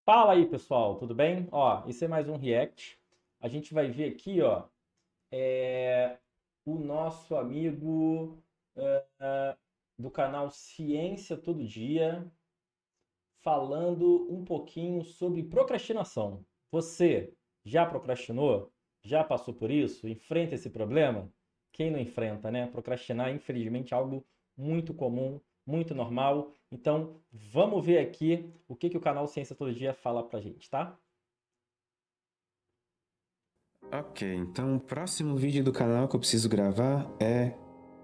Fala aí, pessoal, tudo bem? Ó, esse é mais um React. A gente vai ver aqui, ó, o nosso amigo do canal Ciência Todo Dia falando um pouquinho sobre procrastinação. Você já procrastinou? Já passou por isso? Enfrenta esse problema? Quem não enfrenta, né? Procrastinar, infelizmente, é algo muito comum, muito normal. Então, vamos ver aqui o que o canal Ciência Todo Dia fala pra gente, tá? Ok, então o próximo vídeo do canal que eu preciso gravar é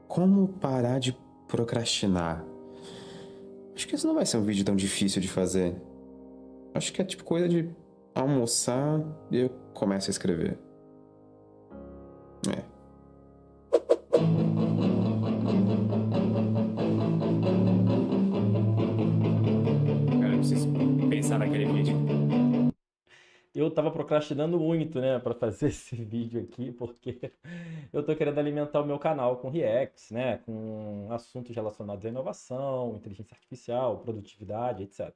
como parar de procrastinar. Acho que isso não vai ser um vídeo tão difícil de fazer. Acho que é tipo coisa de almoçar e eu começo a escrever. É. Cara, eu preciso pensar naquele vídeo. Eu tava procrastinando muito, né, para fazer esse vídeo aqui, porque eu tô querendo alimentar o meu canal com reacts, né, com assuntos relacionados à inovação, inteligência artificial, produtividade, etc.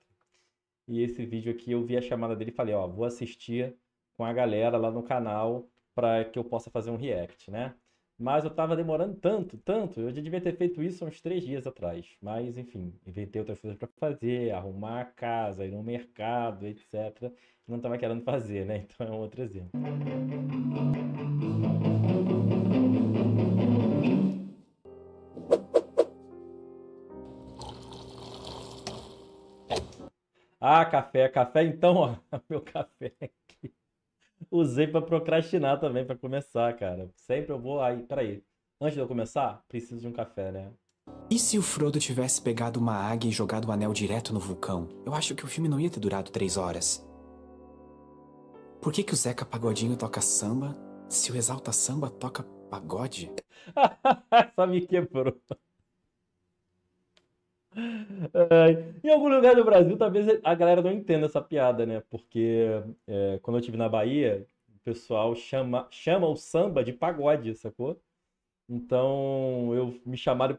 E esse vídeo aqui eu vi a chamada dele e falei, ó, vou assistir com a galera lá no canal para que eu possa fazer um react, né? Mas eu tava demorando tanto, eu já devia ter feito isso há uns 3 dias atrás. Mas, enfim, inventei outras coisas para fazer, arrumar a casa, ir no mercado, etc. Não tava querendo fazer, né? Então é um outro exemplo. Ah, café, então, ó, meu café aqui. Usei para procrastinar também, para começar, cara. Sempre eu vou aí, peraí. Antes de eu começar, preciso de um café, né? E se o Frodo tivesse pegado uma águia e jogado o anel direto no vulcão? Eu acho que o filme não ia ter durado 3 horas. Por que o Zeca Pagodinho toca samba se o Exalta Samba toca pagode? Só me quebrou. Ai, em algum lugar do Brasil, talvez a galera não entenda essa piada, né? Porque quando eu estive na Bahia, o pessoal chama o samba de pagode, sacou? Então, me chamaram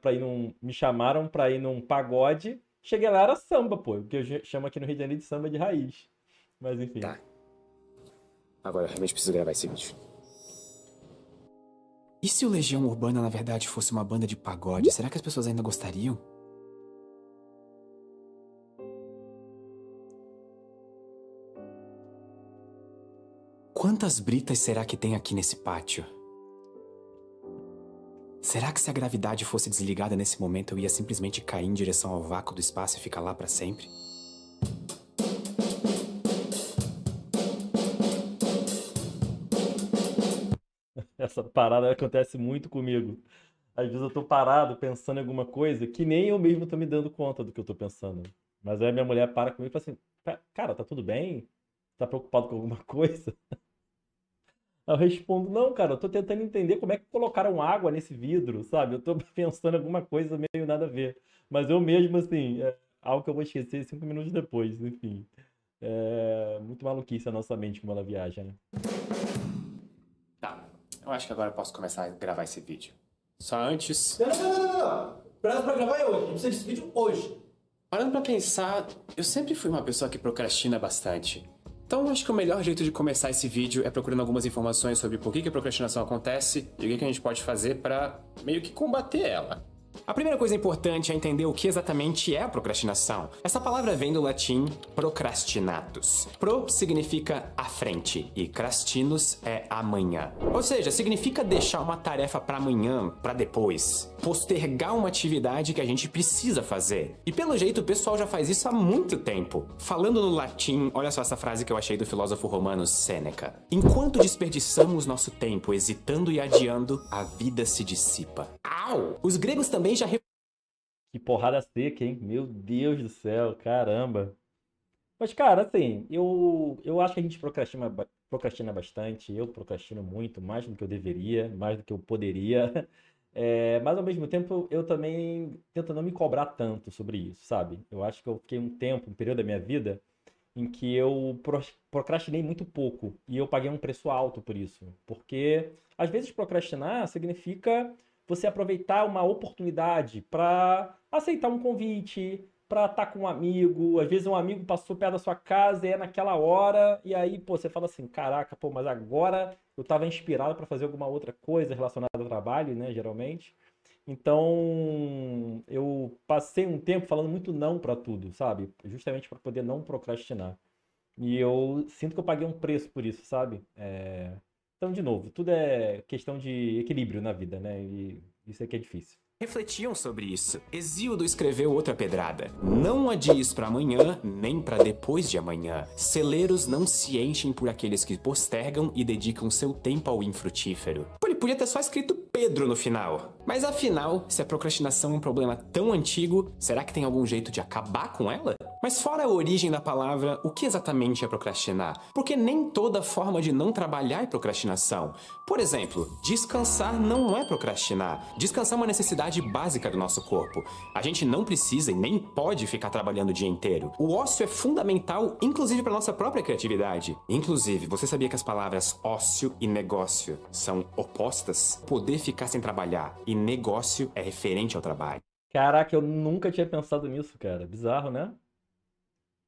pra ir num pagode. Cheguei lá, era samba, pô. O que eu chamo aqui no Rio de Janeiro de samba de raiz. Mas enfim. Tá, agora eu realmente preciso gravar esse vídeo. E se o Legião Urbana na verdade fosse uma banda de pagode? Será que as pessoas ainda gostariam? Quantas britas será que tem aqui nesse pátio? Será que se a gravidade fosse desligada nesse momento eu ia simplesmente cair em direção ao vácuo do espaço e ficar lá pra sempre? Essa parada acontece muito comigo. Às vezes eu tô parado pensando em alguma coisa que nem eu mesmo tô me dando conta do que eu tô pensando. Mas aí a minha mulher para comigo e fala assim: Cara, tá tudo bem? Tá preocupado com alguma coisa?" Aí eu respondo: Não, cara, eu tô tentando entender como é que colocaram água nesse vidro, sabe? Eu tô pensando em alguma coisa meio nada a ver. Mas eu mesmo, assim, é algo que eu vou esquecer 5 minutos depois, enfim. É muito maluquice a nossa mente como ela viaja, né? Tá, eu acho que agora eu posso começar a gravar esse vídeo. Só antes, Não. Prazo pra gravar é hoje. A gente precisa desse vídeo hoje. parando pra pensar, eu sempre fui uma pessoa que procrastina bastante. Então eu acho que o melhor jeito de começar esse vídeo é procurando algumas informações sobre por que a procrastinação acontece e o que a gente pode fazer pra meio que combater ela. A primeira coisa importante é entender o que exatamente é a procrastinação. Essa palavra vem do latim procrastinatus. Pro significa à frente e crastinus é amanhã. Ou seja, significa deixar uma tarefa para amanhã, para depois. Postergar uma atividade que a gente precisa fazer. E pelo jeito o pessoal já faz isso há muito tempo. Falando no latim, olha só essa frase que eu achei do filósofo romano Sêneca. Enquanto desperdiçamos nosso tempo hesitando e adiando, a vida se dissipa. Au! Os gregos também já Que porrada seca, hein? Meu Deus do céu, caramba. Mas, cara, assim, eu acho que a gente procrastina bastante. Eu procrastino muito, mais do que eu deveria, mais do que eu poderia. Mas, ao mesmo tempo, eu também tento não me cobrar tanto sobre isso, sabe? Eu acho que eu fiquei um período da minha vida, em que eu procrastinei muito pouco. E eu paguei um preço alto por isso. Porque, às vezes, procrastinar significa você aproveitar uma oportunidade para aceitar um convite, pra estar com um amigo. Às vezes um amigo passou perto da sua casa e é naquela hora, e aí, pô, você fala assim, caraca, pô, mas agora eu tava inspirado pra fazer alguma outra coisa relacionada ao trabalho, né, geralmente. Então, eu passei um tempo falando muito não pra tudo, sabe? Justamente pra poder não procrastinar. E eu sinto que eu paguei um preço por isso, sabe? Então, de novo, tudo é questão de equilíbrio na vida, né? E isso é que é difícil. Refletiam sobre isso. Hesíodo escreveu outra pedrada. Não adies para amanhã, nem para depois de amanhã. Celeiros não se enchem por aqueles que postergam e dedicam seu tempo ao infrutífero. Pô, ele podia ter só escrito Pedro no final. Mas afinal, se a procrastinação é um problema tão antigo, será que tem algum jeito de acabar com ela? Mas fora a origem da palavra, o que exatamente é procrastinar? Porque nem toda forma de não trabalhar é procrastinação. Por exemplo, descansar não é procrastinar. Descansar é uma necessidade básica do nosso corpo. A gente não precisa e nem pode ficar trabalhando o dia inteiro. O ócio é fundamental, inclusive para nossa própria criatividade. Inclusive, você sabia que as palavras ócio e negócio são opostas? Poder ficar sem trabalhar e negócio é referente ao trabalho. Caraca, eu nunca tinha pensado nisso, cara. Bizarro, né?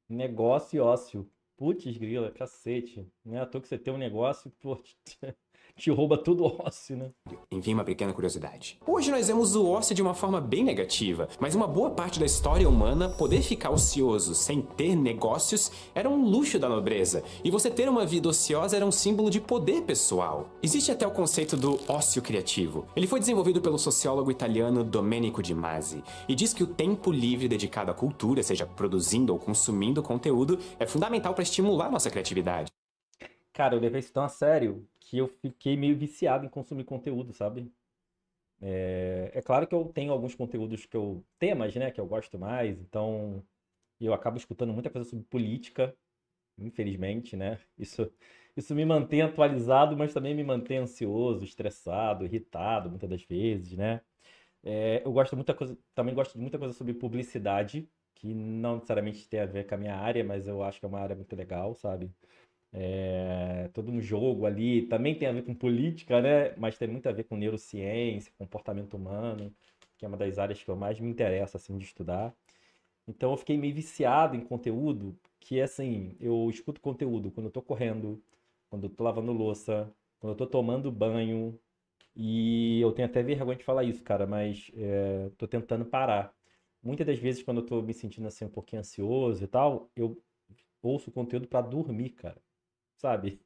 Negócio e ócio. Putz, grila, cacete. Não é à toa que você tem um negócio, pô, te rouba tudo o ócio, né? Enfim, uma pequena curiosidade. Hoje nós vemos o ócio de uma forma bem negativa, mas uma boa parte da história humana, poder ficar ocioso sem ter negócios era um luxo da nobreza, e você ter uma vida ociosa era um símbolo de poder pessoal. Existe até o conceito do ócio criativo. Ele foi desenvolvido pelo sociólogo italiano Domenico Di Masi, e diz que o tempo livre dedicado à cultura, seja produzindo ou consumindo conteúdo, é fundamental para estimular nossa criatividade. Cara, eu levei isso tão a sério que eu fiquei meio viciado em consumir conteúdo, sabe? É claro que eu tenho alguns conteúdos temas, né, que eu gosto mais, então eu acabo escutando muita coisa sobre política, infelizmente, né? Isso me mantém atualizado, mas também me mantém ansioso, estressado, irritado, muitas das vezes, né? Eu gosto muita coisa, também gosto de muita coisa sobre publicidade, que não necessariamente tem a ver com a minha área, mas eu acho que é uma área muito legal, sabe? Todo um jogo ali, também tem a ver com política, né? Mas tem muito a ver com neurociência, comportamento humano, que é uma das áreas que eu mais me interesso, assim, de estudar. Então eu fiquei meio viciado em conteúdo, que é assim, eu escuto conteúdo quando eu tô correndo, quando eu tô lavando louça, quando eu tô tomando banho, e eu tenho até vergonha de falar isso, cara, mas tô tentando parar. Muitas das vezes, quando eu tô me sentindo assim um pouquinho ansioso e tal, eu ouço conteúdo pra dormir, cara. Sabe?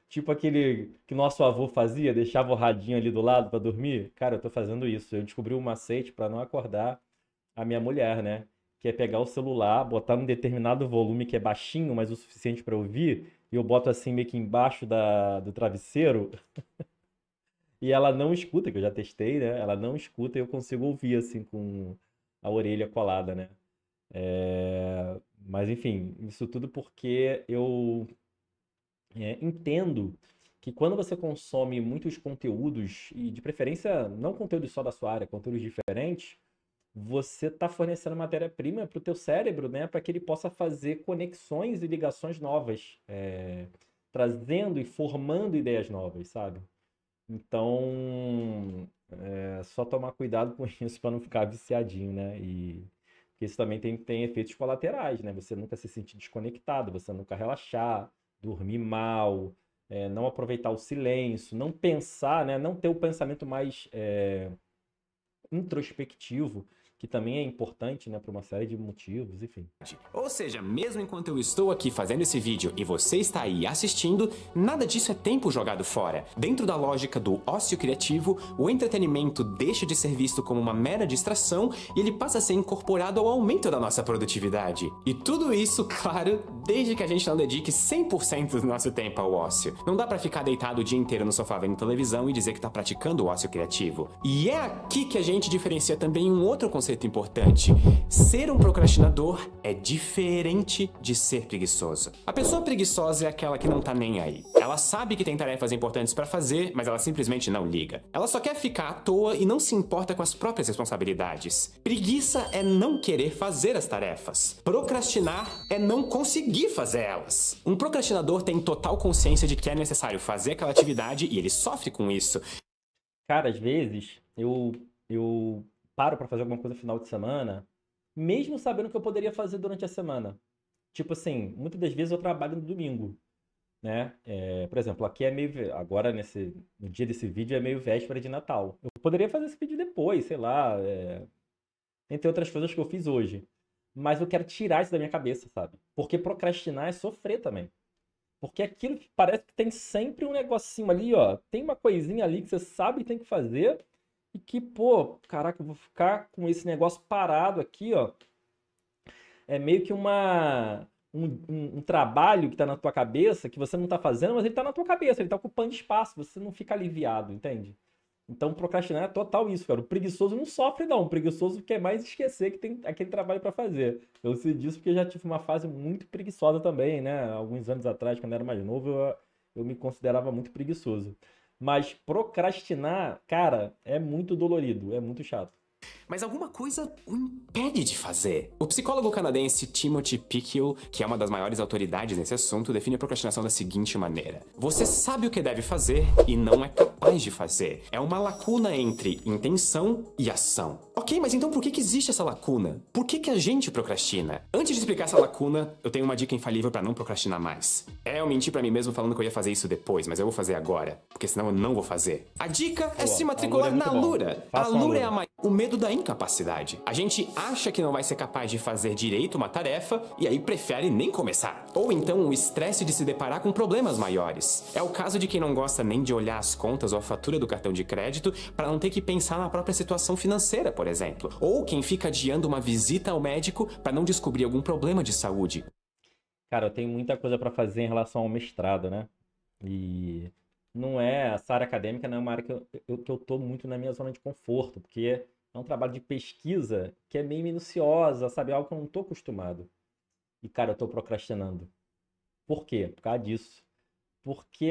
Tipo aquele que nosso avô fazia, deixava o radinho ali do lado pra dormir. Cara, eu tô fazendo isso. Eu descobri um macete pra não acordar a minha mulher, né? Que é pegar o celular, botar num determinado volume que é baixinho, mas o suficiente pra ouvir, e eu boto assim meio que embaixo do travesseiro, e ela não escuta, que eu já testei, né? Ela não escuta e eu consigo ouvir assim com a orelha colada, né? Mas enfim, isso tudo porque eu entendo que quando você consome muitos conteúdos, e de preferência não conteúdos só da sua área, conteúdos diferentes, você está fornecendo matéria-prima para o teu cérebro, né, para que ele possa fazer conexões e ligações novas, trazendo e formando ideias novas, sabe? Então, só tomar cuidado com isso para não ficar viciadinho, né? E porque isso também tem efeitos colaterais, né? Você nunca se sentir desconectado, você nunca relaxar, dormir mal, não aproveitar o silêncio, não pensar, né? Não ter o pensamento mais introspectivo, que também é importante, né? Por uma série de motivos, enfim. Ou seja, mesmo enquanto eu estou aqui fazendo esse vídeo e você está aí assistindo, nada disso é tempo jogado fora. Dentro da lógica do ócio criativo, o entretenimento deixa de ser visto como uma mera distração e ele passa a ser incorporado ao aumento da nossa produtividade. E tudo isso, claro, desde que a gente não dedique 100% do nosso tempo ao ócio. Não dá pra ficar deitado o dia inteiro no sofá vendo televisão e dizer que tá praticando o ócio criativo. E é aqui que a gente diferencia também um outro conceito importante. Ser um procrastinador é diferente de ser preguiçoso. A pessoa preguiçosa é aquela que não tá nem aí. Ela sabe que tem tarefas importantes pra fazer, mas ela simplesmente não liga. Ela só quer ficar à toa e não se importa com as próprias responsabilidades. Preguiça é não querer fazer as tarefas. Procrastinar é não conseguir fazer elas. Um procrastinador tem total consciência de que é necessário fazer aquela atividade e ele sofre com isso. Cara, às vezes eu paro pra fazer alguma coisa no final de semana mesmo sabendo que eu poderia fazer durante a semana. Tipo assim, muitas das vezes eu trabalho no domingo, né? Por exemplo, aqui é meio. Agora, no dia desse vídeo, é meio véspera de Natal. Eu poderia fazer esse vídeo depois, sei lá, entre outras coisas que eu fiz hoje. Mas eu quero tirar isso da minha cabeça, sabe? Porque procrastinar é sofrer também. Porque aquilo que parece que tem sempre um negocinho ali, ó. Tem uma coisinha ali que você sabe que tem que fazer. E que, pô, caraca, eu vou ficar com esse negócio parado aqui, ó. É meio que um trabalho que tá na tua cabeça, que você não tá fazendo, mas ele tá na tua cabeça, ele tá ocupando espaço, você não fica aliviado, entende? Então, procrastinar é total isso, cara. O preguiçoso não sofre, não. O preguiçoso quer mais esquecer que tem aquele trabalho pra fazer. Eu sei disso porque eu já tive uma fase muito preguiçosa também, né? Alguns anos atrás, quando eu era mais novo, eu me considerava muito preguiçoso. Mas procrastinar, cara, é muito dolorido, é muito chato. Mas alguma coisa o impede de fazer. O psicólogo canadense Timothy Pickell, que é uma das maiores autoridades nesse assunto, define a procrastinação da seguinte maneira: você sabe o que deve fazer e não é capaz de fazer. É uma lacuna entre intenção e ação. Ok, mas então por que existe essa lacuna? Por que a gente procrastina? Antes de explicar essa lacuna, eu tenho uma dica infalível pra não procrastinar mais. Eu menti pra mim mesmo falando que eu ia fazer isso depois, mas eu vou fazer agora, porque senão eu não vou fazer. A dica é se matricular na Lura. A Lura é o medo da incapacidade. A gente acha que não vai ser capaz de fazer direito uma tarefa e aí prefere nem começar. Ou então o estresse de se deparar com problemas maiores. É o caso de quem não gosta nem de olhar as contas ou a fatura do cartão de crédito para não ter que pensar na própria situação financeira, por exemplo. Ou quem fica adiando uma visita ao médico para não descobrir algum problema de saúde. Cara, eu tenho muita coisa pra fazer em relação ao mestrado, né? E não é, essa área acadêmica não é uma área que eu tô muito na minha zona de conforto, porque é um trabalho de pesquisa que é meio minuciosa, sabe? Algo que eu não tô acostumado. E, cara, eu tô procrastinando. Por quê? Por causa disso. Porque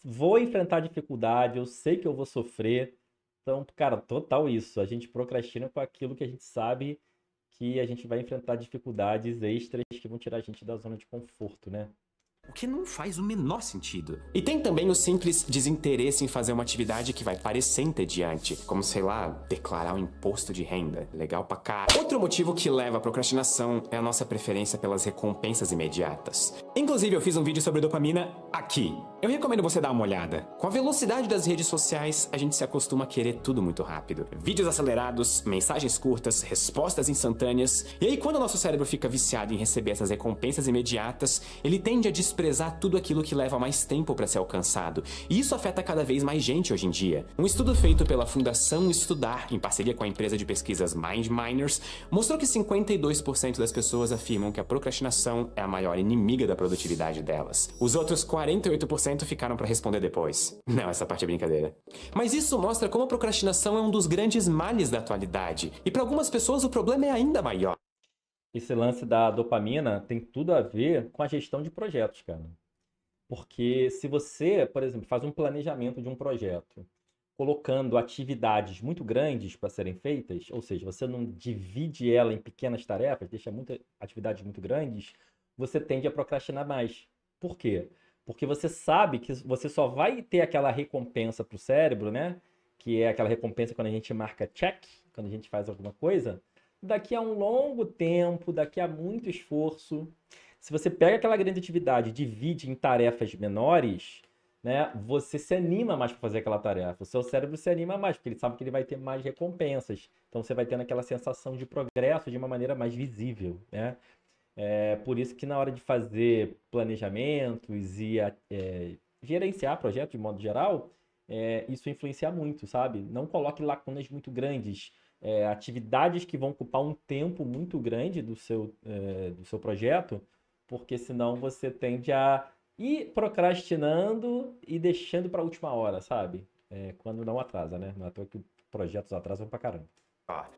vou enfrentar dificuldade, eu sei que eu vou sofrer. Então, cara, total isso. A gente procrastina com aquilo que a gente sabe que a gente vai enfrentar dificuldades extras que vão tirar a gente da zona de conforto, né? O que não faz o menor sentido. E tem também o simples desinteresse em fazer uma atividade que vai parecer entediante, como, sei lá, declarar um imposto de renda. Legal pra cá. Outro motivo que leva à procrastinação é a nossa preferência pelas recompensas imediatas. Inclusive, eu fiz um vídeo sobre dopamina aqui. Eu recomendo você dar uma olhada. Com a velocidade das redes sociais, a gente se acostuma a querer tudo muito rápido. Vídeos acelerados, mensagens curtas, respostas instantâneas. E aí, quando o nosso cérebro fica viciado em receber essas recompensas imediatas, ele tende a desprezar tudo aquilo que leva mais tempo para ser alcançado. E isso afeta cada vez mais gente hoje em dia. Um estudo feito pela Fundação Estudar, em parceria com a empresa de pesquisas MindMiners, mostrou que 52% das pessoas afirmam que a procrastinação é a maior inimiga da produtividade delas. Os outros 48% ficaram para responder depois. Não, essa parte é brincadeira. Mas isso mostra como a procrastinação é um dos grandes males da atualidade. E para algumas pessoas o problema é ainda maior. Esse lance da dopamina tem tudo a ver com a gestão de projetos, cara. Porque se você, por exemplo, faz um planejamento de um projeto, colocando atividades muito grandes para serem feitas, ou seja, você não divide ela em pequenas tarefas, deixa muitas atividades muito grandes, você tende a procrastinar mais. Por quê? Porque você sabe que você só vai ter aquela recompensa para o cérebro, né? Que é aquela recompensa quando a gente marca check, quando a gente faz alguma coisa, daqui a um longo tempo, daqui a muito esforço. Se você pega aquela grande atividade e divide em tarefas menores, né, você se anima mais para fazer aquela tarefa. O seu cérebro se anima mais, porque ele sabe que ele vai ter mais recompensas. Então você vai tendo aquela sensação de progresso de uma maneira mais visível, né? É por isso que na hora de fazer planejamentos e gerenciar projetos de modo geral, isso influencia muito, sabe? Não coloque lacunas muito grandes, atividades que vão ocupar um tempo muito grande do seu projeto, porque senão você tende a ir procrastinando e deixando para a última hora, sabe? Quando não atrasa, né? Não é à toa que projetos atrasam pra caramba.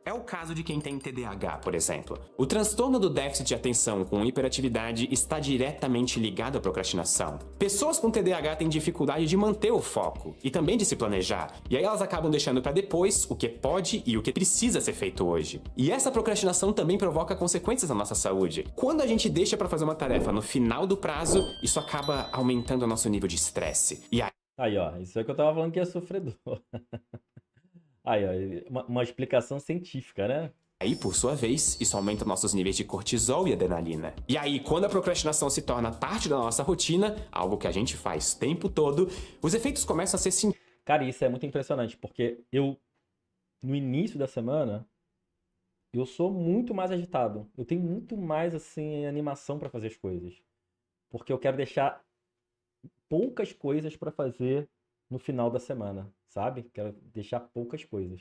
É o caso de quem tem TDAH, por exemplo. O transtorno do déficit de atenção com hiperatividade está diretamente ligado à procrastinação. Pessoas com TDAH têm dificuldade de manter o foco e também de se planejar, e aí elas acabam deixando para depois o que pode e o que precisa ser feito hoje. E essa procrastinação também provoca consequências na nossa saúde. Quando a gente deixa para fazer uma tarefa no final do prazo, isso acaba aumentando o nosso nível de estresse. E aí, ó, isso é que eu tava falando que é sofredor. Aí, ó, uma explicação científica, né? Aí, por sua vez, isso aumenta nossos níveis de cortisol e adrenalina. E aí, quando a procrastinação se torna parte da nossa rotina, algo que a gente faz o tempo todo, os efeitos começam a ser sentidos. Cara, isso é muito impressionante, porque no início da semana, eu sou muito mais agitado. Eu tenho muito mais, assim, animação pra fazer as coisas. Porque eu quero deixar poucas coisas pra fazer no final da semana, sabe? Quero deixar poucas coisas.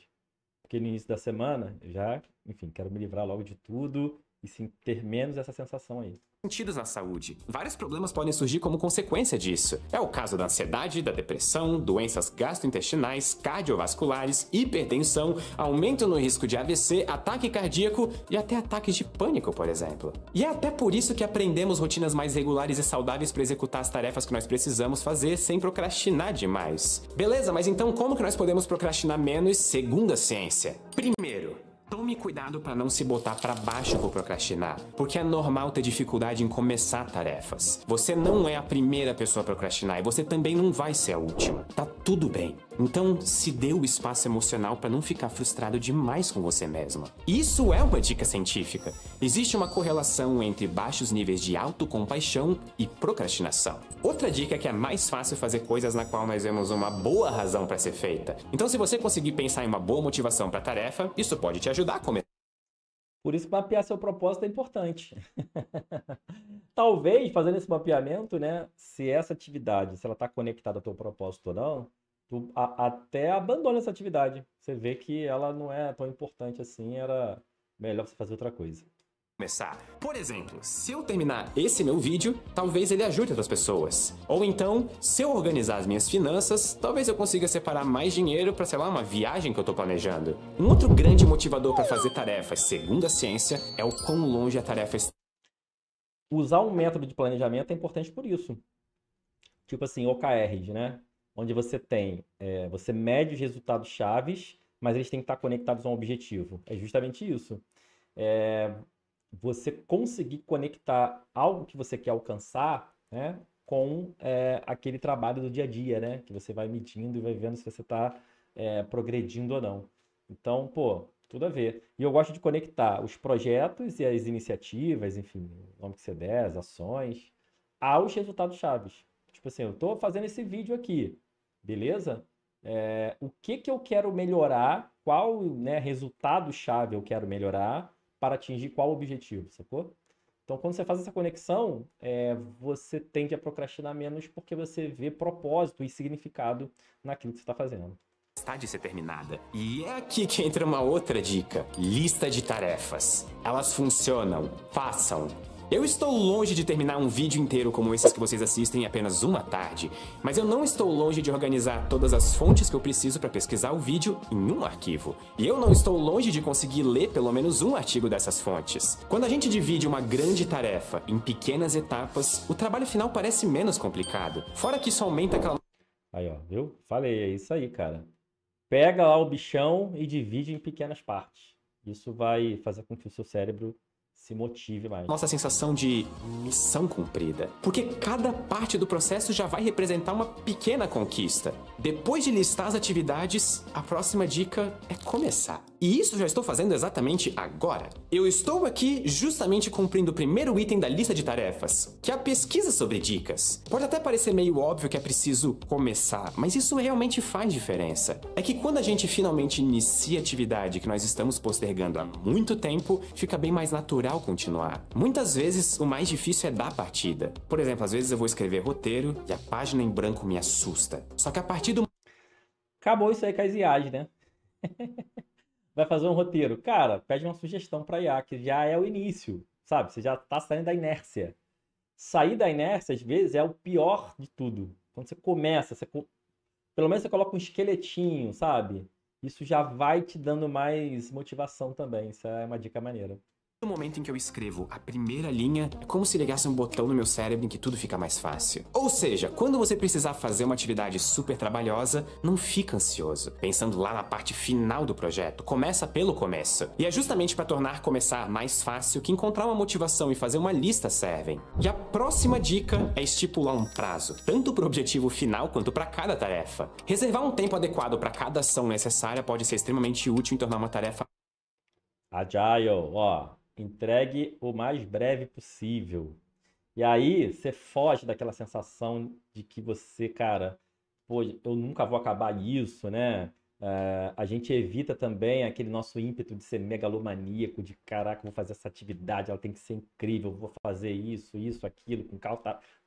Porque no início da semana, eu já, enfim, quero me livrar logo de tudo e sim ter menos essa sensação aí. Sentidos na saúde. Vários problemas podem surgir como consequência disso. É o caso da ansiedade, da depressão, doenças gastrointestinais, cardiovasculares, hipertensão, aumento no risco de AVC, ataque cardíaco e até ataques de pânico, por exemplo. E é até por isso que aprendemos rotinas mais regulares e saudáveis para executar as tarefas que nós precisamos fazer sem procrastinar demais. Beleza, mas então como que nós podemos procrastinar menos segundo a ciência? Primeiro, tome cuidado para não se botar para baixo por procrastinar, porque é normal ter dificuldade em começar tarefas. Você não é a primeira pessoa a procrastinar e você também não vai ser a última. Tá tudo bem. Então, se dê o espaço emocional para não ficar frustrado demais com você mesma. Isso é uma dica científica. Existe uma correlação entre baixos níveis de autocompaixão e procrastinação. Outra dica é que é mais fácil fazer coisas na qual nós vemos uma boa razão para ser feita. Então, se você conseguir pensar em uma boa motivação para a tarefa, isso pode te ajudar a começar. Por isso, mapear seu propósito é importante. Talvez, fazendo esse mapeamento, né, se essa atividade, se ela está conectada ao teu propósito ou não, tu até abandona essa atividade. Você vê que ela não é tão importante assim, era melhor você fazer outra coisa. Por exemplo, se eu terminar esse meu vídeo, talvez ele ajude outras pessoas. Ou então, se eu organizar as minhas finanças, talvez eu consiga separar mais dinheiro para, sei lá, uma viagem que eu tô planejando. Um outro grande motivador para fazer tarefas, segundo a ciência, é o quão longe a tarefa está. Usar um método de planejamento é importante por isso. Tipo assim, OKRs, né? Onde você tem, você mede os resultados chaves, mas eles têm que estar conectados a um objetivo. É justamente isso. Você conseguir conectar algo que você quer alcançar, né, com aquele trabalho do dia a dia, né, que você vai medindo e vai vendo se você está progredindo ou não. Então, pô, tudo a ver. E eu gosto de conectar os projetos e as iniciativas, enfim, o nome que você der, as ações, aos resultados chaves. Tipo assim, eu estou fazendo esse vídeo aqui, beleza? O que eu quero melhorar, qual, né, resultado-chave eu quero melhorar, para atingir qual objetivo, sacou? Então, quando você faz essa conexão, você tende a procrastinar menos porque você vê propósito e significado naquilo que você está fazendo. Está de ser terminada. E é aqui que entra uma outra dica. Lista de tarefas. Elas funcionam. Façam. Eu estou longe de terminar um vídeo inteiro como esses que vocês assistem em apenas uma tarde, mas eu não estou longe de organizar todas as fontes que eu preciso para pesquisar o vídeo em um arquivo. E eu não estou longe de conseguir ler pelo menos um artigo dessas fontes. Quando a gente divide uma grande tarefa em pequenas etapas, o trabalho final parece menos complicado. Fora que isso aumenta aquela... Aí, ó, viu? Falei, é isso aí, cara. Pega lá o bichão e divide em pequenas partes. Isso vai fazer com que o seu cérebro se motive mais. Nossa sensação de missão cumprida. Porque cada parte do processo já vai representar uma pequena conquista. Depois de listar as atividades, a próxima dica é começar. E isso já estou fazendo exatamente agora. Eu estou aqui justamente cumprindo o primeiro item da lista de tarefas, que é a pesquisa sobre dicas. Pode até parecer meio óbvio que é preciso começar, mas isso realmente faz diferença. É que quando a gente finalmente inicia a atividade que nós estamos postergando há muito tempo, fica bem mais natural continuar. Muitas vezes, o mais difícil é dar partida. Por exemplo, às vezes eu vou escrever roteiro e a página em branco me assusta. Só que a partir do... Acabou isso aí com as IAs, né? Vai fazer um roteiro. Cara, pede uma sugestão para IA, que já é o início, sabe? Você já tá saindo da inércia. Sair da inércia, às vezes, é o pior de tudo. Quando você começa, pelo menos você coloca um esqueletinho, sabe? Isso já vai te dando mais motivação também. Isso é uma dica maneira. No momento em que eu escrevo a primeira linha, é como se ligasse um botão no meu cérebro em que tudo fica mais fácil. Ou seja, quando você precisar fazer uma atividade super trabalhosa, não fica ansioso, pensando lá na parte final do projeto. Começa pelo começo. E é justamente para tornar começar mais fácil que encontrar uma motivação e fazer uma lista servem. E a próxima dica é estipular um prazo, tanto para o objetivo final quanto para cada tarefa. Reservar um tempo adequado para cada ação necessária pode ser extremamente útil em tornar uma tarefa... Agile, ó, entregue o mais breve possível. E aí você foge daquela sensação de que você, cara, pô, eu nunca vou acabar isso, né? A gente evita também aquele nosso ímpeto de ser megalomaníaco, de caraca, vou fazer essa atividade, ela tem que ser incrível, vou fazer isso, aquilo, com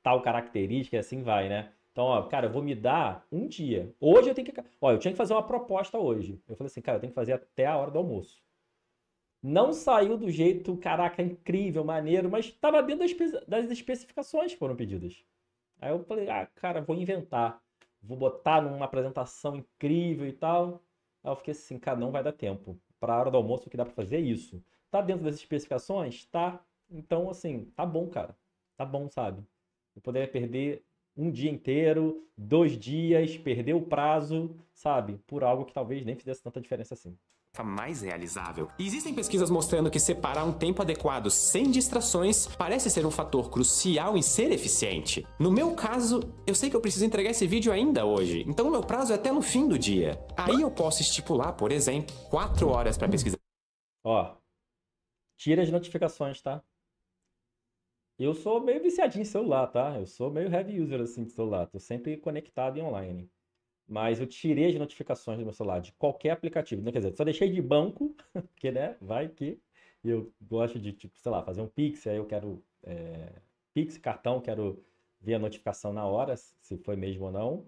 tal característica, e assim vai, né? Então, ó, cara, eu vou me dar um dia. Hoje eu tenho que. Ó, eu tinha que fazer uma proposta hoje. Eu falei assim, cara, eu tenho que fazer até a hora do almoço. Não saiu do jeito, caraca, incrível, maneiro, mas estava dentro das especificações que foram pedidas. Aí eu falei, ah, cara, vou inventar. Vou botar numa apresentação incrível e tal. Aí eu fiquei assim, cara, não vai dar tempo. Para a hora do almoço, o que dá para fazer é isso. Tá dentro das especificações? Tá. Então, assim, tá bom, cara. Tá bom, sabe? Eu poderia perder um dia inteiro, 2 dias, perder o prazo, sabe? Por algo que talvez nem fizesse tanta diferença assim. Mais realizável. E existem pesquisas mostrando que separar um tempo adequado sem distrações parece ser um fator crucial em ser eficiente. No meu caso, eu sei que eu preciso entregar esse vídeo ainda hoje, então o meu prazo é até no fim do dia. Aí eu posso estipular, por exemplo, 4 horas para pesquisar. Ó, tira as notificações, tá? Eu sou meio viciadinho em celular, tá? Eu sou meio heavy user assim de celular, tô sempre conectado em online. Mas eu tirei as notificações do meu celular de qualquer aplicativo. Não, quer dizer, só deixei de banco, porque, né, vai que eu gosto de, tipo, sei lá, fazer um Pix, aí eu quero Pix, cartão, quero ver a notificação na hora, se foi mesmo ou não.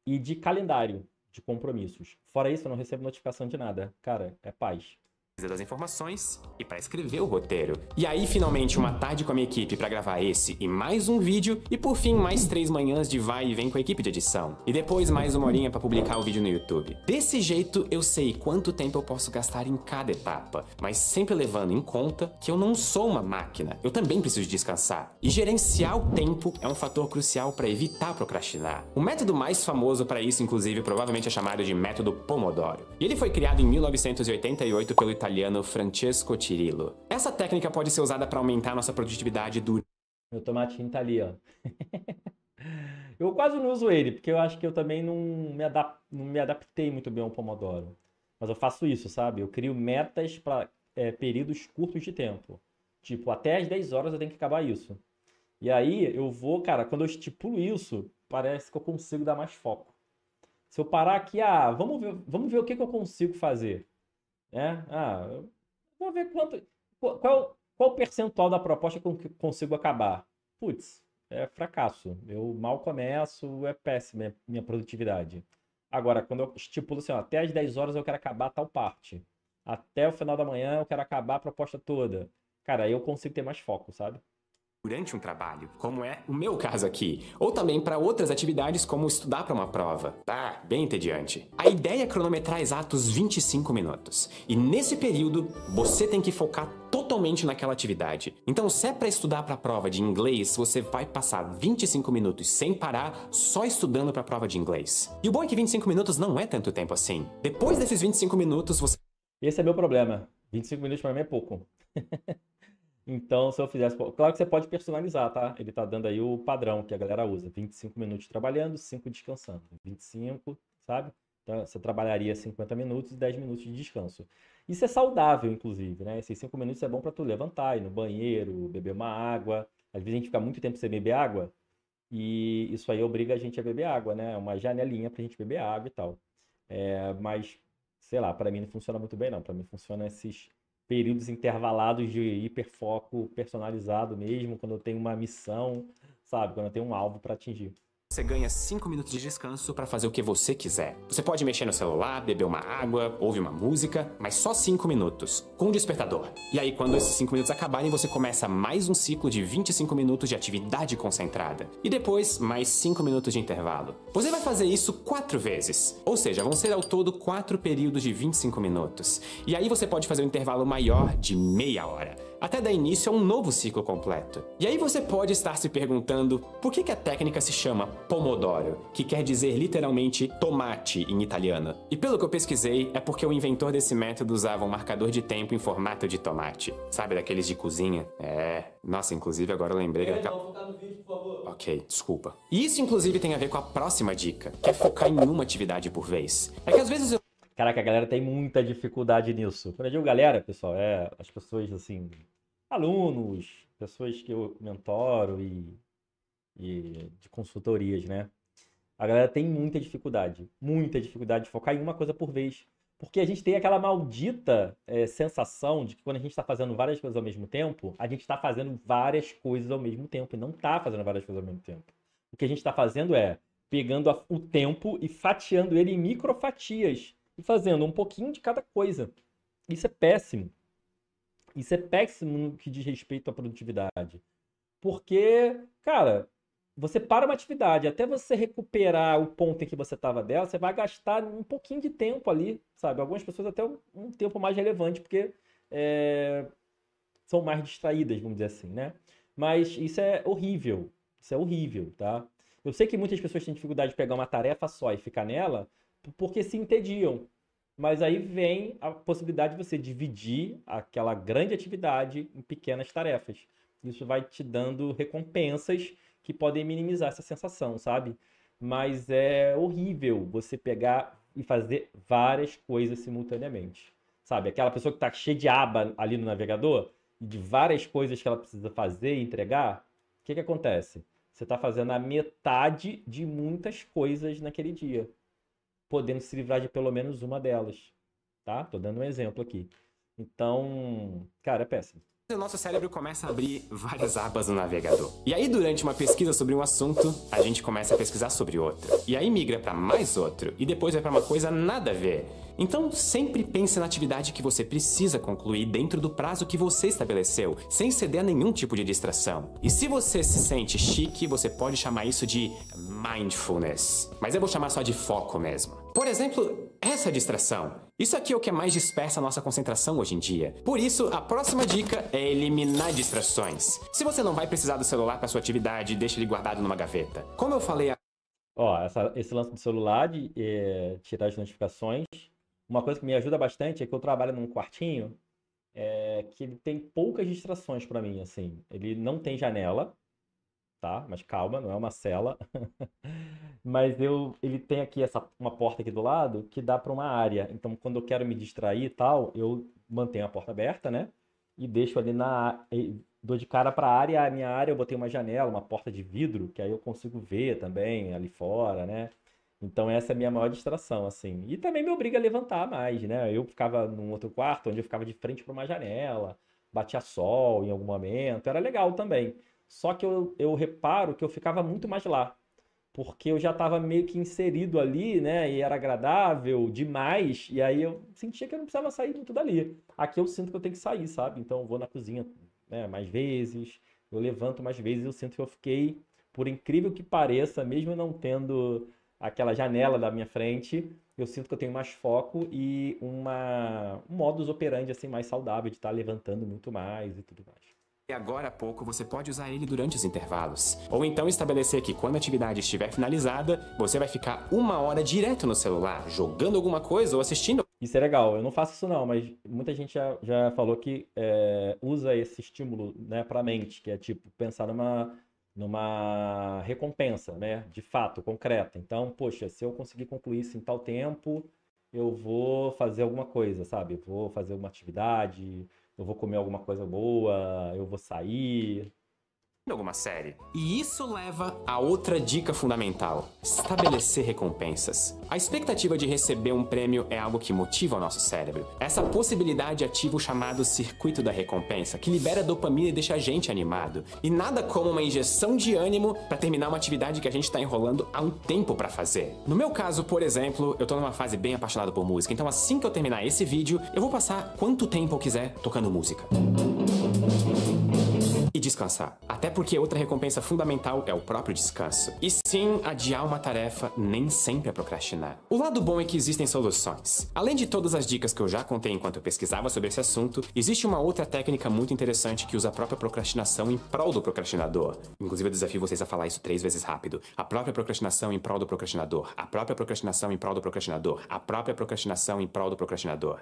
E de calendário de compromissos. Fora isso, eu não recebo notificação de nada. Cara, é paz. Das informações e para escrever o roteiro. E aí, finalmente, uma tarde com a minha equipe para gravar esse e mais um vídeo. E por fim, mais 3 manhãs de vai e vem com a equipe de edição. E depois mais 1 horinha para publicar o vídeo no YouTube. Desse jeito, eu sei quanto tempo eu posso gastar em cada etapa. Mas sempre levando em conta que eu não sou uma máquina. Eu também preciso descansar. E gerenciar o tempo é um fator crucial para evitar procrastinar. O método mais famoso para isso, inclusive, provavelmente é chamado de método Pomodoro. E ele foi criado em 1988 pelo italiano Francesco Cirillo. Essa técnica pode ser usada para aumentar nossa produtividade durante... Meu tomatinho tá ali, ó. Eu quase não uso ele, porque eu acho que eu também não me adaptei muito bem ao Pomodoro. Mas eu faço isso, sabe? Eu crio metas para períodos curtos de tempo. Tipo, até às 10 horas eu tenho que acabar isso. E aí eu vou, cara, quando eu estipulo isso, parece que eu consigo dar mais foco. Se eu parar aqui, vamos ver o que eu consigo fazer. Vou ver qual o percentual da proposta que eu consigo acabar. Putz, é fracasso. Eu mal começo, é péssima minha produtividade. Agora, quando eu estipulo assim, ó, até às 10 horas eu quero acabar tal parte. Até o final da manhã eu quero acabar a proposta toda. Cara, aí eu consigo ter mais foco, sabe? Durante um trabalho, como é o meu caso aqui, ou também para outras atividades como estudar para uma prova. Bem entediante. A ideia é cronometrar exatos 25 minutos. E nesse período, você tem que focar totalmente naquela atividade. Então, se é para estudar para a prova de inglês, você vai passar 25 minutos sem parar, só estudando para a prova de inglês. E o bom é que 25 minutos não é tanto tempo assim. Depois desses 25 minutos, você... Esse é meu problema. 25 minutos para mim é pouco. Então, se eu fizesse... Claro que você pode personalizar, tá? Ele tá dando aí o padrão que a galera usa. 25 minutos trabalhando, 5 descansando. 25, sabe? Então, você trabalharia 50 minutos e 10 minutos de descanso. Isso é saudável, inclusive, né? Esses 5 minutos é bom para tu levantar, ir no banheiro, beber uma água. Às vezes a gente fica muito tempo sem beber água e isso aí obriga a gente a beber água, né? É uma janelinha pra gente beber água e tal. Mas, sei lá, para mim não funciona muito bem, não. Para mim funciona esses períodos intervalados de hiperfoco personalizado mesmo, quando eu tenho uma missão, sabe? Quando eu tenho um alvo para atingir. Você ganha 5 minutos de descanso para fazer o que você quiser. Você pode mexer no celular, beber uma água, ouvir uma música, mas só 5 minutos, com um despertador. E aí, quando esses 5 minutos acabarem, você começa mais um ciclo de 25 minutos de atividade concentrada. E depois, mais 5 minutos de intervalo. Você vai fazer isso 4 vezes. Ou seja, vão ser ao todo 4 períodos de 25 minutos. E aí você pode fazer um intervalo maior de meia hora. Até dar início a um novo ciclo completo. E aí você pode estar se perguntando por que a técnica se chama Pomodoro, que quer dizer literalmente tomate em italiano. E pelo que eu pesquisei, é porque o inventor desse método usava um marcador de tempo em formato de tomate. Sabe daqueles de cozinha? Nossa, inclusive agora eu lembrei que... Não, focar no vídeo, por favor. Ok, desculpa. E isso inclusive tem a ver com a próxima dica, que é focar em uma atividade por vez. É que às vezes eu... Caraca, a galera tem muita dificuldade nisso. Quando eu digo galera, pessoal, as pessoas, assim, alunos, pessoas que eu mentoro e de consultorias, né? A galera tem muita dificuldade de focar em uma coisa por vez. Porque a gente tem aquela maldita sensação de que quando a gente está fazendo várias coisas ao mesmo tempo, a gente está fazendo várias coisas ao mesmo tempo e não está fazendo várias coisas ao mesmo tempo. O que a gente está fazendo é pegando o tempo e fatiando ele em microfatias e fazendo um pouquinho de cada coisa. Isso é péssimo. Isso é péssimo no que diz respeito à produtividade. Porque, cara, você para uma atividade, até você recuperar o ponto em que você estava dela, você vai gastar um pouquinho de tempo ali, sabe? Algumas pessoas até um tempo mais relevante, porque são mais distraídas, vamos dizer assim, né? Mas isso é horrível. Isso é horrível, tá? Eu sei que muitas pessoas têm dificuldade de pegar uma tarefa só e ficar nela porque se entediam. Mas aí vem a possibilidade de você dividir aquela grande atividade em pequenas tarefas. Isso vai te dando recompensas que podem minimizar essa sensação, sabe? Mas é horrível você pegar e fazer várias coisas simultaneamente, sabe? Aquela pessoa que está cheia de aba ali no navegador, e de várias coisas que ela precisa fazer e entregar, o que acontece? Você está fazendo a metade de muitas coisas naquele dia, podendo se livrar de pelo menos uma delas, tá? Tô dando um exemplo aqui. Então, cara, é péssimo. O nosso cérebro começa a abrir várias abas no navegador. E aí, durante uma pesquisa sobre um assunto, a gente começa a pesquisar sobre outro. E aí migra para mais outro. E depois vai para uma coisa nada a ver. Então, sempre pense na atividade que você precisa concluir dentro do prazo que você estabeleceu, sem ceder a nenhum tipo de distração. E se você se sente chique, você pode chamar isso de mindfulness. Mas eu vou chamar só de foco mesmo. Por exemplo, essa distração. Isso aqui é o que mais dispersa a nossa concentração hoje em dia. Por isso, a próxima dica é eliminar distrações. Se você não vai precisar do celular para sua atividade, deixe ele guardado numa gaveta. Como eu falei... Ó, esse lance do celular, de tirar as notificações, uma coisa que me ajuda bastante é que eu trabalho num quartinho que ele tem poucas distrações para mim, assim. Ele não tem janela, tá? Mas calma, não é uma cela. Mas ele tem aqui uma porta aqui do lado que dá para uma área. Então, quando eu quero me distrair e tal, eu mantenho a porta aberta, né? E deixo ali dou de cara para a área. A minha área eu botei uma janela, uma porta de vidro, que aí eu consigo ver também ali fora, né? Então essa é a minha maior distração, assim. E também me obriga a levantar mais, né? Eu ficava num outro quarto, onde eu ficava de frente para uma janela, batia sol em algum momento, era legal também. Só que eu reparo que eu ficava muito mais lá, porque eu já estava meio que inserido ali, né? E era agradável demais, e aí eu sentia que eu não precisava sair muito dali. Aqui eu sinto que eu tenho que sair, sabe? Então eu vou na cozinha, né, mais vezes, eu levanto mais vezes, eu sinto que eu fiquei, por incrível que pareça, mesmo não tendo aquela janela da minha frente, eu sinto que eu tenho mais foco e um modus operandi assim, mais saudável de estar levantando muito mais e tudo mais. E agora há pouco você pode usar ele durante os intervalos. Ou então estabelecer que quando a atividade estiver finalizada, você vai ficar 1 hora direto no celular, jogando alguma coisa ou assistindo. Isso é legal, eu não faço isso não, mas muita gente já falou que usa esse estímulo, né, para a mente, que é tipo pensar numa recompensa, né, de fato, concreta. Então, poxa, se eu conseguir concluir isso em tal tempo, eu vou fazer alguma coisa, sabe? Eu vou fazer uma atividade, eu vou comer alguma coisa boa, eu vou sair. Alguma série. E isso leva a outra dica fundamental: estabelecer recompensas. A expectativa de receber um prêmio é algo que motiva o nosso cérebro. Essa possibilidade ativa o chamado circuito da recompensa, que libera dopamina e deixa a gente animado. E nada como uma injeção de ânimo para terminar uma atividade que a gente está enrolando há um tempo para fazer. No meu caso, por exemplo, eu tô numa fase bem apaixonada por música, então assim que eu terminar esse vídeo, eu vou passar quanto tempo eu quiser tocando música. E descansar. Até porque outra recompensa fundamental é o próprio descanso. E sim, adiar uma tarefa nem sempre é procrastinar. O lado bom é que existem soluções. Além de todas as dicas que eu já contei enquanto eu pesquisava sobre esse assunto, existe uma outra técnica muito interessante que usa a própria procrastinação em prol do procrastinador. Inclusive eu desafio vocês a falar isso 3 vezes rápido. A própria procrastinação em prol do procrastinador. A própria procrastinação em prol do procrastinador. A própria procrastinação em prol do procrastinador.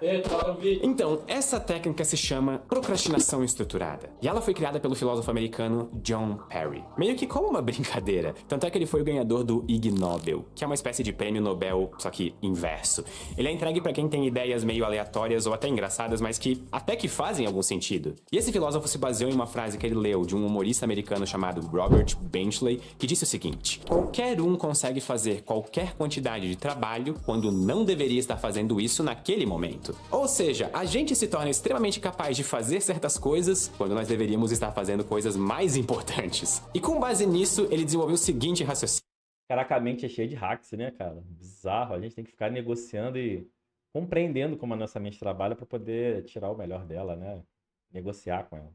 Então, essa técnica se chama procrastinação estruturada. E ela foi criada pelo filósofo americano John Perry. Meio que como uma brincadeira. Tanto é que ele foi o ganhador do Ig Nobel, que é uma espécie de prêmio Nobel, só que inverso. Ele é entregue pra quem tem ideias meio aleatórias ou até engraçadas, mas que até que fazem algum sentido. E esse filósofo se baseou em uma frase que ele leu de um humorista americano chamado Robert Benchley, que disse o seguinte: qualquer um consegue fazer qualquer quantidade de trabalho quando não deveria estar fazendo isso naquele momento. Ou seja, a gente se torna extremamente capaz de fazer certas coisas quando nós deveríamos estar fazendo coisas mais importantes. E com base nisso, ele desenvolveu o seguinte raciocínio. Caraca, a mente é cheia de hacks, né, cara? Bizarro. A gente tem que ficar negociando e compreendendo como a nossa mente trabalha para poder tirar o melhor dela, né? Negociar com ela.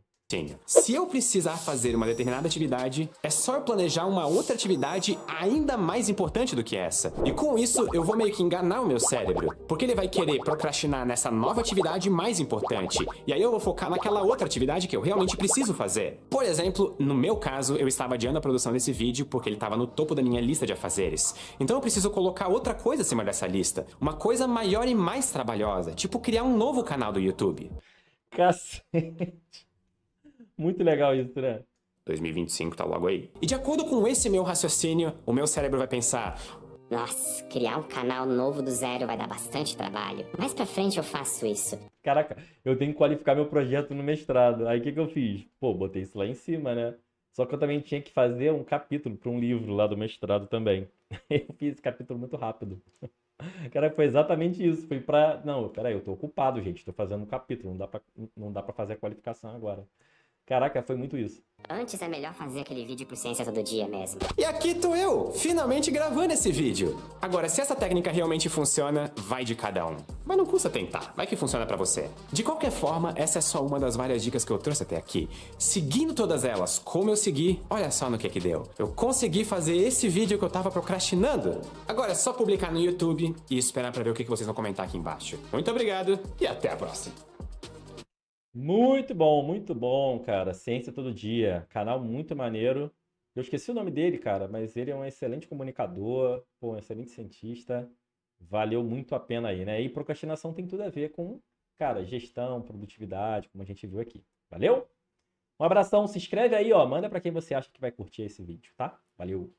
Se eu precisar fazer uma determinada atividade, é só eu planejar uma outra atividade ainda mais importante do que essa. E com isso, eu vou meio que enganar o meu cérebro, porque ele vai querer procrastinar nessa nova atividade mais importante. E aí eu vou focar naquela outra atividade que eu realmente preciso fazer. Por exemplo, no meu caso, eu estava adiando a produção desse vídeo porque ele estava no topo da minha lista de afazeres. Então eu preciso colocar outra coisa acima dessa lista. Uma coisa maior e mais trabalhosa, tipo criar um novo canal do YouTube. Cacete. Muito legal isso, né? 2025 tá logo aí. E de acordo com esse meu raciocínio, o meu cérebro vai pensar: nossa, criar um canal novo do zero vai dar bastante trabalho. Mais pra frente eu faço isso. Caraca, eu tenho que qualificar meu projeto no mestrado. Aí o que eu fiz? Pô, botei isso lá em cima, né? Só que eu também tinha que fazer um capítulo para um livro lá do mestrado também. Eu fiz esse capítulo muito rápido. Cara, foi exatamente isso. Foi pra... Não, peraí, eu tô ocupado, gente. Tô fazendo um capítulo. Não dá pra fazer a qualificação agora. Caraca, foi muito isso. Antes é melhor fazer aquele vídeo pro Ciência Todo Dia mesmo. E aqui tô eu, finalmente gravando esse vídeo. Agora, se essa técnica realmente funciona, vai de cada um. Mas não custa tentar, vai que funciona pra você. De qualquer forma, essa é só uma das várias dicas que eu trouxe até aqui. Seguindo todas elas, como eu segui, olha só no que deu. Eu consegui fazer esse vídeo que eu tava procrastinando. Agora é só publicar no YouTube e esperar pra ver o que vocês vão comentar aqui embaixo. Muito obrigado e até a próxima. Muito bom, cara. Ciência Todo Dia. Canal muito maneiro. Eu esqueci o nome dele, cara, mas ele é um excelente comunicador, pô, um excelente cientista. Valeu muito a pena aí, né? E procrastinação tem tudo a ver com, cara, gestão, produtividade, como a gente viu aqui. Valeu? Um abração, se inscreve aí, ó. Manda pra quem você acha que vai curtir esse vídeo, tá? Valeu!